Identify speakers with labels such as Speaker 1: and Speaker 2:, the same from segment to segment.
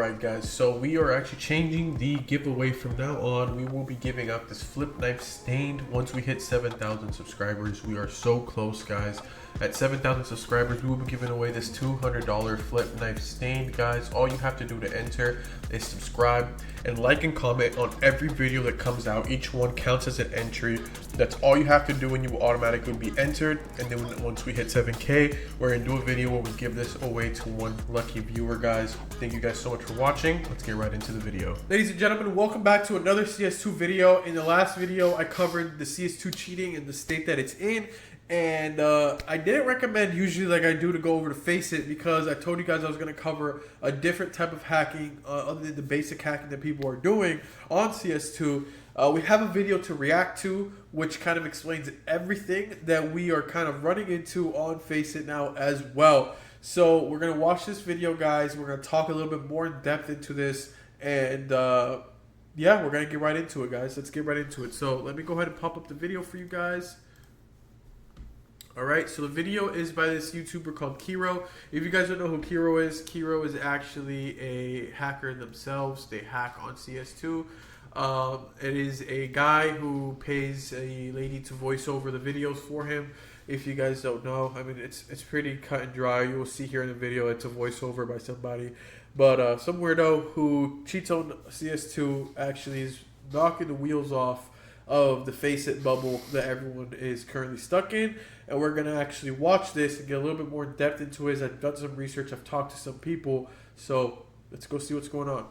Speaker 1: Alright guys, so we are actually changing the giveaway from now on. We will be giving out this flip knife stained once we hit 7,000 subscribers. We are so close, guys. At 7,000 subscribers, we will be giving away this $200 flip knife stained, guys. All you have to do to enter is subscribe and like and comment on every video that comes out. Each one counts as an entry. That's all you have to do, and you will automatically be entered. And then once we hit 7K, we're gonna do a video where we give this away to one lucky viewer, guys. Thank you guys so much for watching. Let's get right into the video. Ladies and gentlemen, welcome back to another CS2 video. In the last video, I covered the CS2 cheating and the state that it's in. And I didn't recommend usually like I do to go over to FACEIT, because I told you guys I was going to cover a different type of hacking other than the basic hacking that people are doing on CS2. We have a video to react to, which kind of explains everything that we are kind of running into on FACEIT now as well. So we're going to watch this video, guys. We're going to talk a little bit more in depth into this. And yeah, we're going to get right into it, guys. Let's get right into it. So let me go ahead and pop up the video for you guys. Alright, so the video is by this YouTuber called Kiro. If you guys don't know who Kiro is actually a hacker themselves. They hack on CS2. It is a guy who pays a lady to voice over the videos for him. If you guys don't know, I mean, it's pretty cut and dry. You will see here in the video it's a voiceover by somebody. But some weirdo who cheats on CS2 actually is knocking the wheels off of the FACEIT bubble that everyone is currently stuck in. And we're going to actually watch this and get a little bit more in depth into it. I've done some research, I've talked to some people, so let's go see what's going on.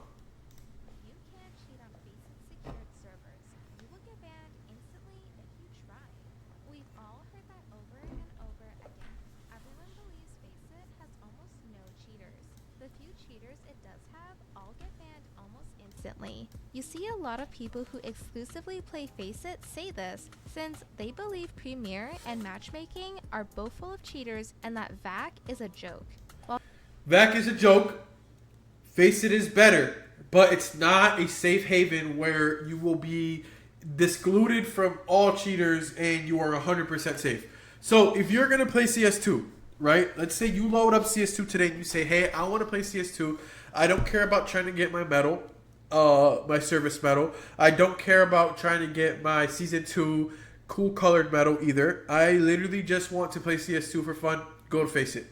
Speaker 2: You can't cheat on FACEIT secured servers. You will get banned instantly if you try. We've all heard that over and over again. Everyone believes FACEIT has almost no cheaters. The few cheaters it does have all get banned almost instantly. You see a lot of people who exclusively play FACEIT say this, since they believe Premier and matchmaking are both full of cheaters and that VAC is a joke.
Speaker 1: VAC is a joke. FACEIT is better, but it's not a safe haven where you will be excluded from all cheaters and you are 100% safe. So if you're going to play CS2, right? Let's say you load up CS2 today and you say, hey, I want to play CS2. I don't care about trying to get my medal. My service medal. I don't care about trying to get my season 2 cool colored medal either. I literally just want to play CS2 for fun. Go to FACEIT.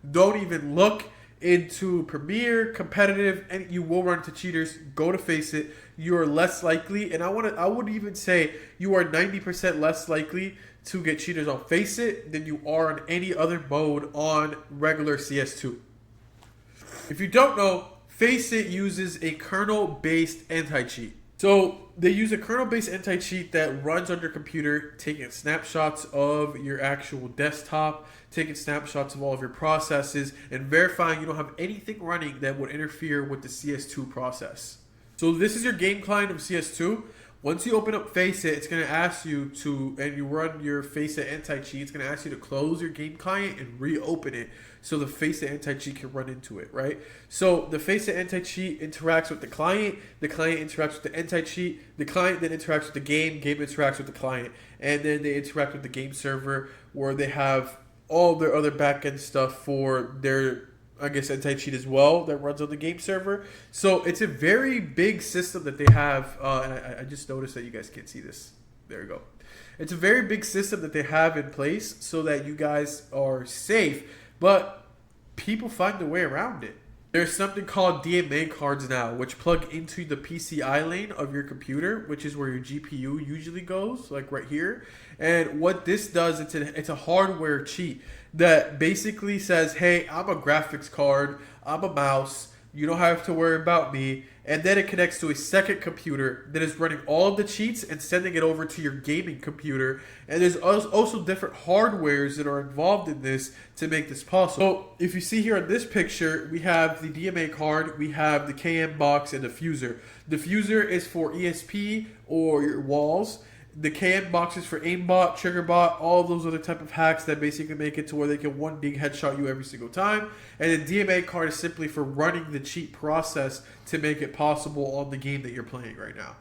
Speaker 1: Don't even look into Premier, competitive, and you will run into cheaters. Go to FACEIT. You are less likely, and I would even say you are 90% less likely to get cheaters on FACEIT than you are on any other mode on regular CS2. If you don't know, FACEIT uses a kernel-based anti-cheat. So they use a kernel-based anti-cheat that runs on your computer, taking snapshots of your actual desktop, taking snapshots of all of your processes, and verifying you don't have anything running that would interfere with the CS2 process. So this is your game client of CS2. Once you open up FACEIT, it's going to ask you to, and you run your FACEIT anti-cheat, it's going to ask you to close your game client and reopen it so the FACEIT anti-cheat can run into it, right? So the FACEIT anti-cheat interacts with the client interacts with the anti-cheat, the client then interacts with the game interacts with the client, and then they interact with the game server where they have all their other backend stuff for their, I guess, anti-cheat as well that runs on the game server. So it's a very big system that they have, and I just noticed that you guys can't see this. There you go. It's a very big system that they have in place so that you guys are safe, but people find a way around it. There's something called DMA cards now, which plug into the PCI lane of your computer, which is where your GPU usually goes, like right here. And what this does, it's a hardware cheat that basically says, hey, I'm a graphics card, I'm a mouse, you don't have to worry about me. And then it connects to a second computer that is running all of the cheats and sending it over to your gaming computer. And there's also different hardwares that are involved in this to make this possible. So if you see here in this picture, we have the DMA card, we have the KM box, and the fuser. The fuser is for ESP or your walls. The KN boxes for aimbot, triggerbot, all of those other type of hacks that basically make it to where they can one big headshot you every single time. And the DMA card is simply for running the cheat process to make it possible on the game that you're playing right now.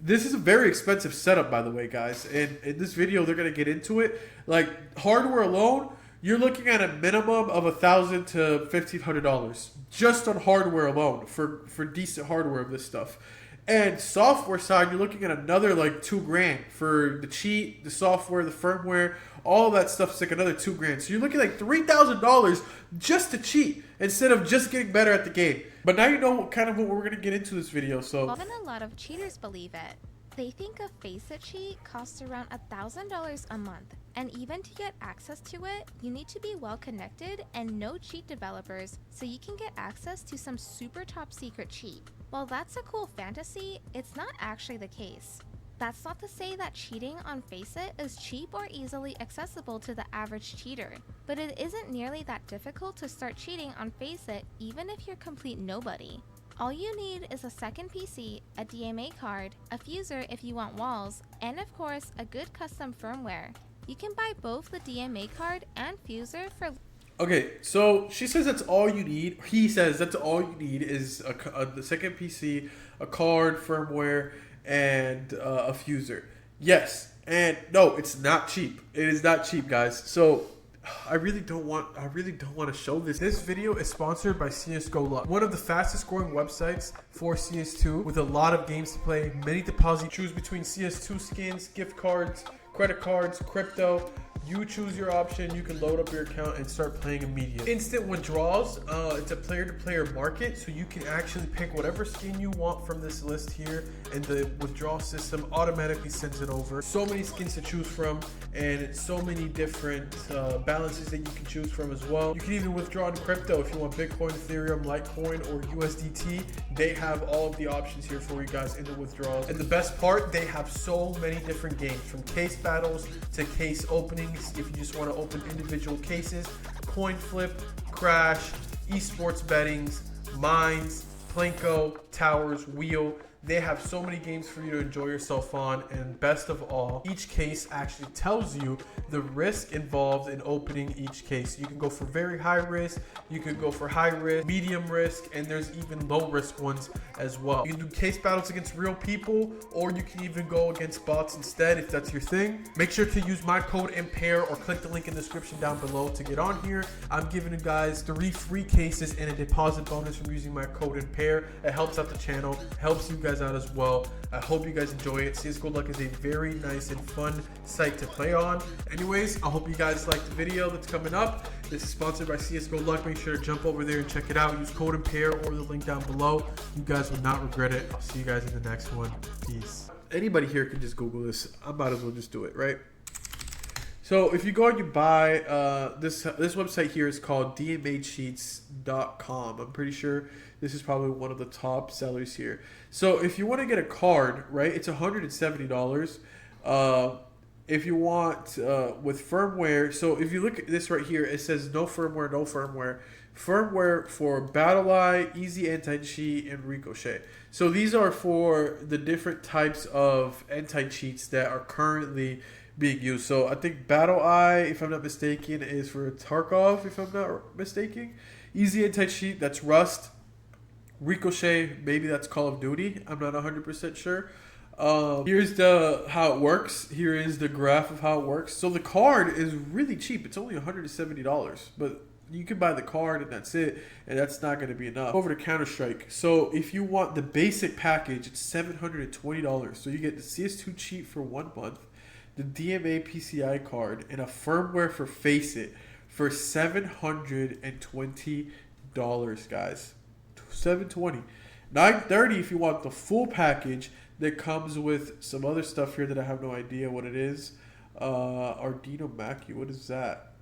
Speaker 1: This is a very expensive setup, by the way, guys. And in this video, they're going to get into it. Like, hardware alone, you're looking at a minimum of $1,000 to $1,500 just on hardware alone for decent hardware of this stuff. And software side, you're looking at another like $2,000 for the cheat, the software, the firmware, all of that stuff is like another $2,000. So you're looking at like $3,000 just to cheat instead of just getting better at the game. But now you know kind of what we're gonna get into this video. So
Speaker 2: More than a lot of cheaters believe it. They think a FACEIT cheat costs around $1,000 a month, and even to get access to it, you need to be well connected and know cheat developers so you can get access to some super top secret cheat. While that's a cool fantasy, it's not actually the case. That's not to say that cheating on FACEIT is cheap or easily accessible to the average cheater, but it isn't nearly that difficult to start cheating on FACEIT even if you're complete nobody. All you need is a second PC, a DMA card, a fuser if you want walls, and of course a good custom firmware. You can buy both the DMA card and fuser for...
Speaker 1: okay, so she says that's all you need. He says that's all you need is the second PC, a card, firmware, and a fuser. Yes, and no, it's not cheap. It is not cheap, guys. So I really don't want to show this. This video is sponsored by CSGO Luck, one of the fastest growing websites for CS2 with a lot of games to play, many deposits. Choose between CS2 skins, gift cards, credit cards, crypto. You choose your option. You can load up your account and start playing immediately. Instant withdrawals. It's a player-to-player market, so you can actually pick whatever skin you want from this list here, and the withdrawal system automatically sends it over. So many skins to choose from, and so many different balances that you can choose from as well. You can even withdraw in crypto if you want Bitcoin, Ethereum, Litecoin, or USDT. They have all of the options here for you guys in the withdrawals. And the best part, they have so many different games, from case battles to case openings. If you just want to open individual cases, coin flip, crash, esports bettings, mines, Plinko, towers, wheel. They have so many games for you to enjoy yourself on, and best of all, each case actually tells you the risk involved in opening each case. You can go for very high risk, you can go for high risk, medium risk, and there's even low risk ones as well. You can do case battles against real people, or you can even go against bots instead if that's your thing. Make sure to use my code IMPAIR or click the link in the description down below to get on here. I'm giving you guys 3 free cases and a deposit bonus from using my code IMPAIR. It helps out the channel, helps you guys out as well. I hope you guys enjoy it. CSGO Luck is a very nice and fun site to play on. Anyways, I hope you guys like the video that's coming up. This is sponsored by CSGO Luck. Make sure to jump over there and check it out. Use code IMPAIR or the link down below. You guys will not regret it. I'll see you guys in the next one. Peace. Anybody here can just Google this. I might as well just do it, right? So if you go and you buy this website here is called DMAcheats.com. I'm pretty sure this is probably one of the top sellers here. So if you want to get a card, right, it's $170. If you want with firmware, so if you look at this right here, it says no firmware, no firmware. Firmware for BattleEye, Easy Anti-Cheat, and Ricochet. So these are for the different types of anti-cheats that are currently being used. So I think BattleEye, if I'm not mistaken, is for Tarkov, if I'm not mistaken. Easy Anti-Cheat, that's Rust. Ricochet, maybe that's Call of Duty. I'm not 100% sure. Here's how it works. Here is the graph of how it works. So the card is really cheap. It's only $170, but you can buy the card and that's it, and that's not going to be enough. Over to Counter-Strike. So if you want the basic package, it's $720. So you get the CS2 cheat for 1 month, the DMA PCI card, and a firmware for FACEIT for $720, guys. $720. $930 if you want the full package that comes with some other stuff here that I have no idea what it is. Ardino Macu, what is that?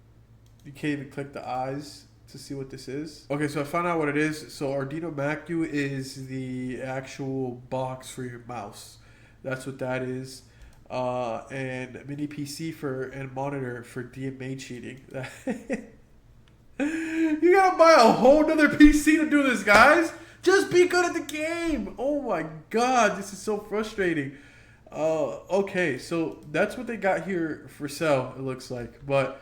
Speaker 1: You can't even click the eyes to see what this is. Okay, so I found out what it is. So Ardino Macu is the actual box for your mouse. That's what that is. And mini PC and monitor for DMA cheating. You gotta buy a whole nother PC to do this, guys. Just be good at the game. Oh my god, this is so frustrating. Okay, so that's what they got here for sale, it looks like. But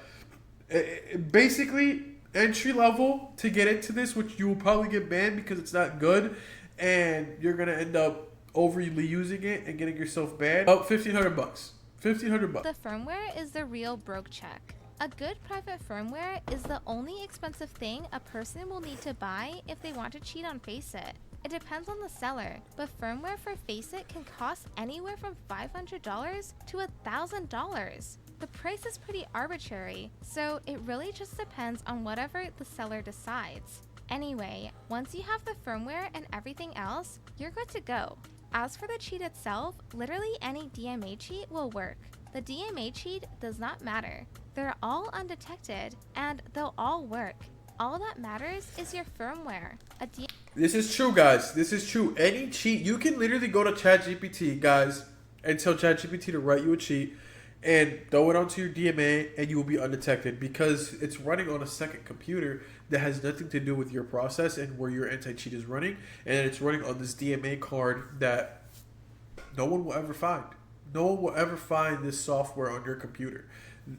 Speaker 1: basically, entry level to get into this, which you will probably get banned because it's not good, and you're gonna end up overly using it and getting yourself banned. About $1,500. $1,500.
Speaker 2: The firmware is the real broke check. A good private firmware is the only expensive thing a person will need to buy if they want to cheat on FACEIT. It depends on the seller, but firmware for FACEIT can cost anywhere from $500 to $1,000. The price is pretty arbitrary, so it really just depends on whatever the seller decides. Anyway, once you have the firmware and everything else, you're good to go. As for the cheat itself, literally any DMA cheat will work. The DMA cheat does not matter. They're all undetected, and they'll all work. All that matters is your firmware.
Speaker 1: This is true, guys. This is true. Any cheat, you can literally go to ChatGPT, guys, and tell ChatGPT to write you a cheat and throw it onto your DMA, and you will be undetected because it's running on a second computer that has nothing to do with your process and where your anti-cheat is running, and it's running on this DMA card that no one will ever find. No one will ever find this software on your computer.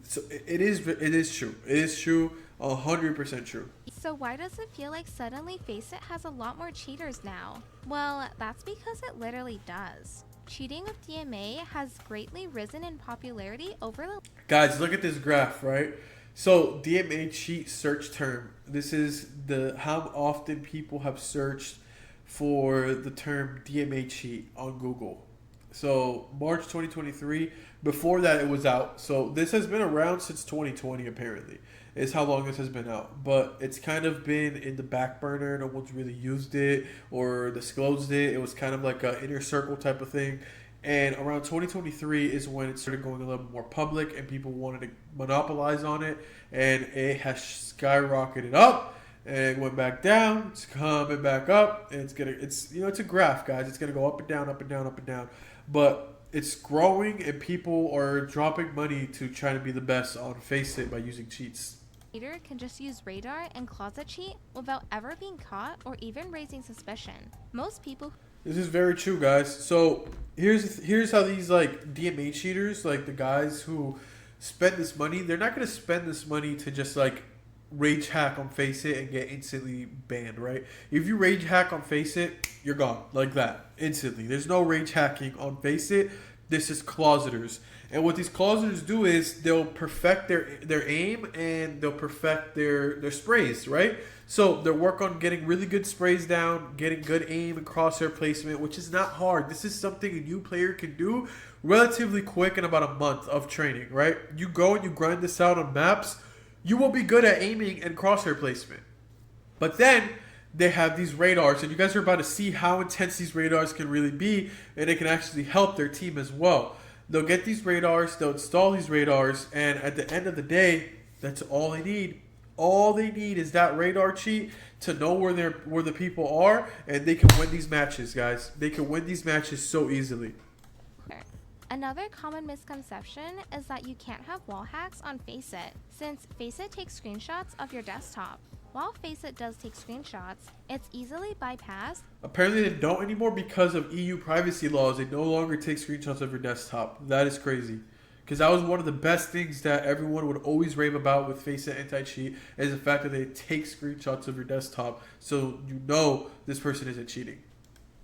Speaker 1: So it is true. It is true, 100% true.
Speaker 2: So why does it feel like suddenly FACEIT has a lot more cheaters now? Well, that's because it literally does. Cheating with DMA has greatly risen in popularity over the...
Speaker 1: Guys, look at this graph, right? So DMA cheat search term. This is how often people have searched for the term DMA cheat on Google. So March 2023, before that it was out. So this has been around since 2020 apparently. Is how long this has been out. But it's kind of been in the back burner. No one's really used it or disclosed it. It was kind of like an inner circle type of thing. And around 2023 is when it started going a little bit more public and people wanted to monopolize on it. And it has skyrocketed up. And it went back down. It's coming back up. And it's a graph, guys. It's gonna go up and down, up and down, up and down. But it's growing and people are dropping money to try to be the best on FACEIT by using cheats.
Speaker 2: Cheater can just use radar and closet cheat without ever being caught or even raising suspicion. Most people...
Speaker 1: This is very true, guys. So here's how these like DMA cheaters, like the guys who spend this money, they're not gonna spend this money to just like rage hack on FACEIT and get instantly banned, right? If you rage hack on FACEIT, you're gone like that instantly. There's no rage hacking on FACEIT. This is closeters. And what these closeters do is they'll perfect their aim and they'll perfect their sprays, right? So they'll work on getting really good sprays down, getting good aim and crosshair placement, which is not hard. This is something a new player can do relatively quick in about a month of training, right? You go and you grind this out on maps, you will be good at aiming and crosshair placement. But then they have these radars, and you guys are about to see how intense these radars can really be, and it can actually help their team as well. They'll get these radars, they'll install these radars, and at the end of the day, that's all they need. All they need is that radar cheat to know where the people are, and they can win these matches, guys. They can win these matches so easily.
Speaker 2: Another common misconception is that you can't have wall hacks on FACEIT, since FACEIT takes screenshots of your desktop. While FACEIT does take screenshots, it's easily bypassed.
Speaker 1: Apparently they don't anymore because of EU privacy laws. They no longer take screenshots of your desktop. That is crazy. Because that was one of the best things that everyone would always rave about with FACEIT anti-cheat is the fact that they take screenshots of your desktop so you know this person isn't cheating.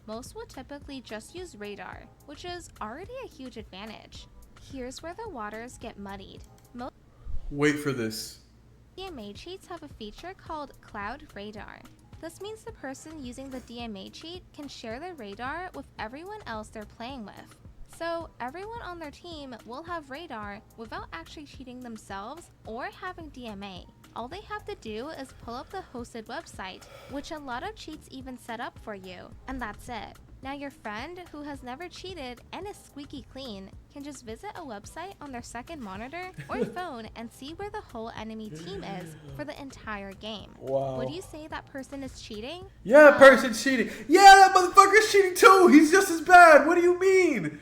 Speaker 2: Most will typically just use radar, which is already a huge advantage. Here's where the waters get muddied. Most
Speaker 1: Wait for this.
Speaker 2: DMA cheats have a feature called Cloud Radar. This means the person using the DMA cheat can share their radar with everyone else they're playing with. So everyone on their team will have radar without actually cheating themselves or having DMA. All they have to do is pull up the hosted website, which a lot of cheats even set up for you, and that's it. Now your friend who has never cheated and is squeaky clean can just visit a website on their second monitor or phone and see where the whole enemy team is for the entire game.
Speaker 1: Wow.
Speaker 2: Would you say that person is cheating?
Speaker 1: Yeah, that person's cheating. Yeah, that motherfucker's cheating too. He's just as bad. What do you mean?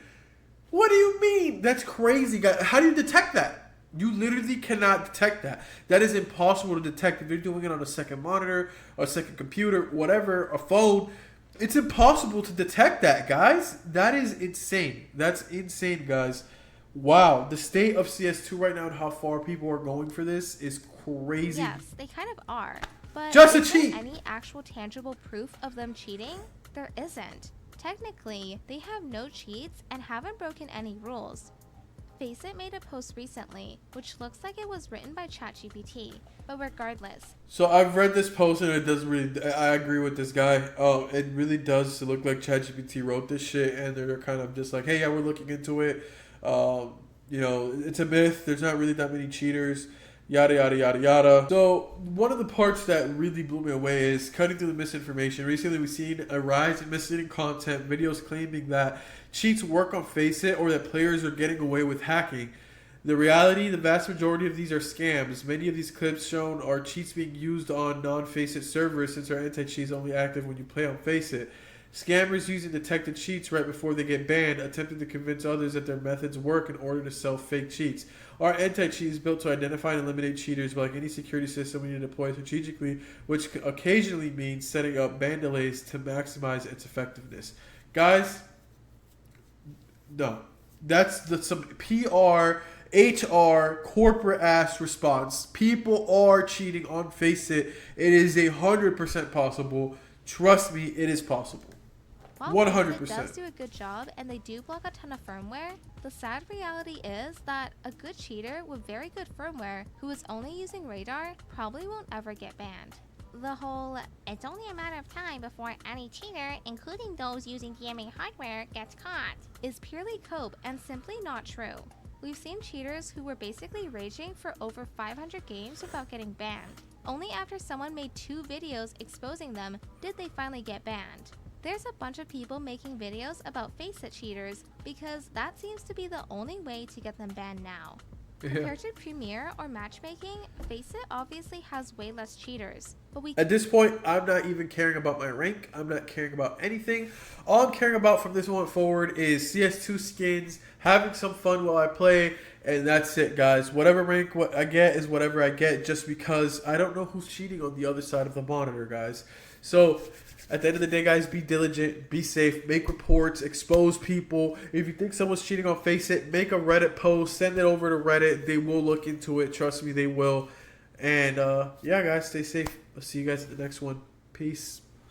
Speaker 1: What do you mean? That's crazy, guys. How do you detect that? You literally cannot detect that. That is impossible to detect if you're doing it on a second monitor, or a second computer, whatever, a phone. It's impossible to detect that, guys. That is insane. That's insane, guys. Wow. The state of CS2 right now and how far people are going for this is crazy.
Speaker 2: Yes, they kind of are. But
Speaker 1: just a
Speaker 2: is there
Speaker 1: cheat.
Speaker 2: Any actual tangible proof of them cheating? There isn't. Technically, they have no cheats and haven't broken any rules. FACEIT made a post recently, which looks like it was written by ChatGPT, but regardless.
Speaker 1: So I've read this post and it doesn't really. I agree with this guy. It really does look like ChatGPT wrote this shit, and they're kind of just like, hey, yeah, we're looking into it. It's a myth. There's not really that many cheaters. Yada yada yada yada. So one of the parts that really blew me away is cutting through the misinformation. Recently, we've seen a rise in misleading content, videos claiming that cheats work on FACEIT or that players are getting away with hacking. The reality, the vast majority of these are scams. Many of these clips shown are cheats being used on non-FACEIT servers since our anti-cheat is only active when you play on FACEIT. Scammers using detected cheats right before they get banned, attempting to convince others that their methods work in order to sell fake cheats. Our anti-cheat is built to identify and eliminate cheaters, but like any security system, we need to deploy strategically, which occasionally means setting up ban delays to maximize its effectiveness. Guys, no. That's some PR, HR, corporate ass response. People are cheating on FACEIT. It is 100% possible. Trust me, it is possible.
Speaker 2: While
Speaker 1: 100%.
Speaker 2: FACEIT does do a good job and they do block a ton of firmware, the sad reality is that a good cheater with very good firmware who is only using radar probably won't ever get banned. The whole, it's only a matter of time before any cheater, including those using DMA hardware, gets caught, is purely cope and simply not true. We've seen cheaters who were basically raging for over 500 games without getting banned. Only after someone made 2 videos exposing them did they finally get banned. There's a bunch of people making videos about FACEIT cheaters because that seems to be the only way to get them banned now. Compared to Premiere or matchmaking, FACEIT obviously has way less cheaters. But
Speaker 1: At this point, I'm not even caring about my rank. I'm not caring about anything. All I'm caring about from this moment forward is CS2 skins, having some fun while I play, and that's it, guys. Whatever rank what I get is whatever I get, just because I don't know who's cheating on the other side of the monitor, guys. So at the end of the day, guys, be diligent, be safe, make reports, expose people. If you think someone's cheating on FACEIT, make a Reddit post, send it over to Reddit. They will look into it. Trust me, they will. And yeah, guys, stay safe. I'll see you guys at the next one. Peace.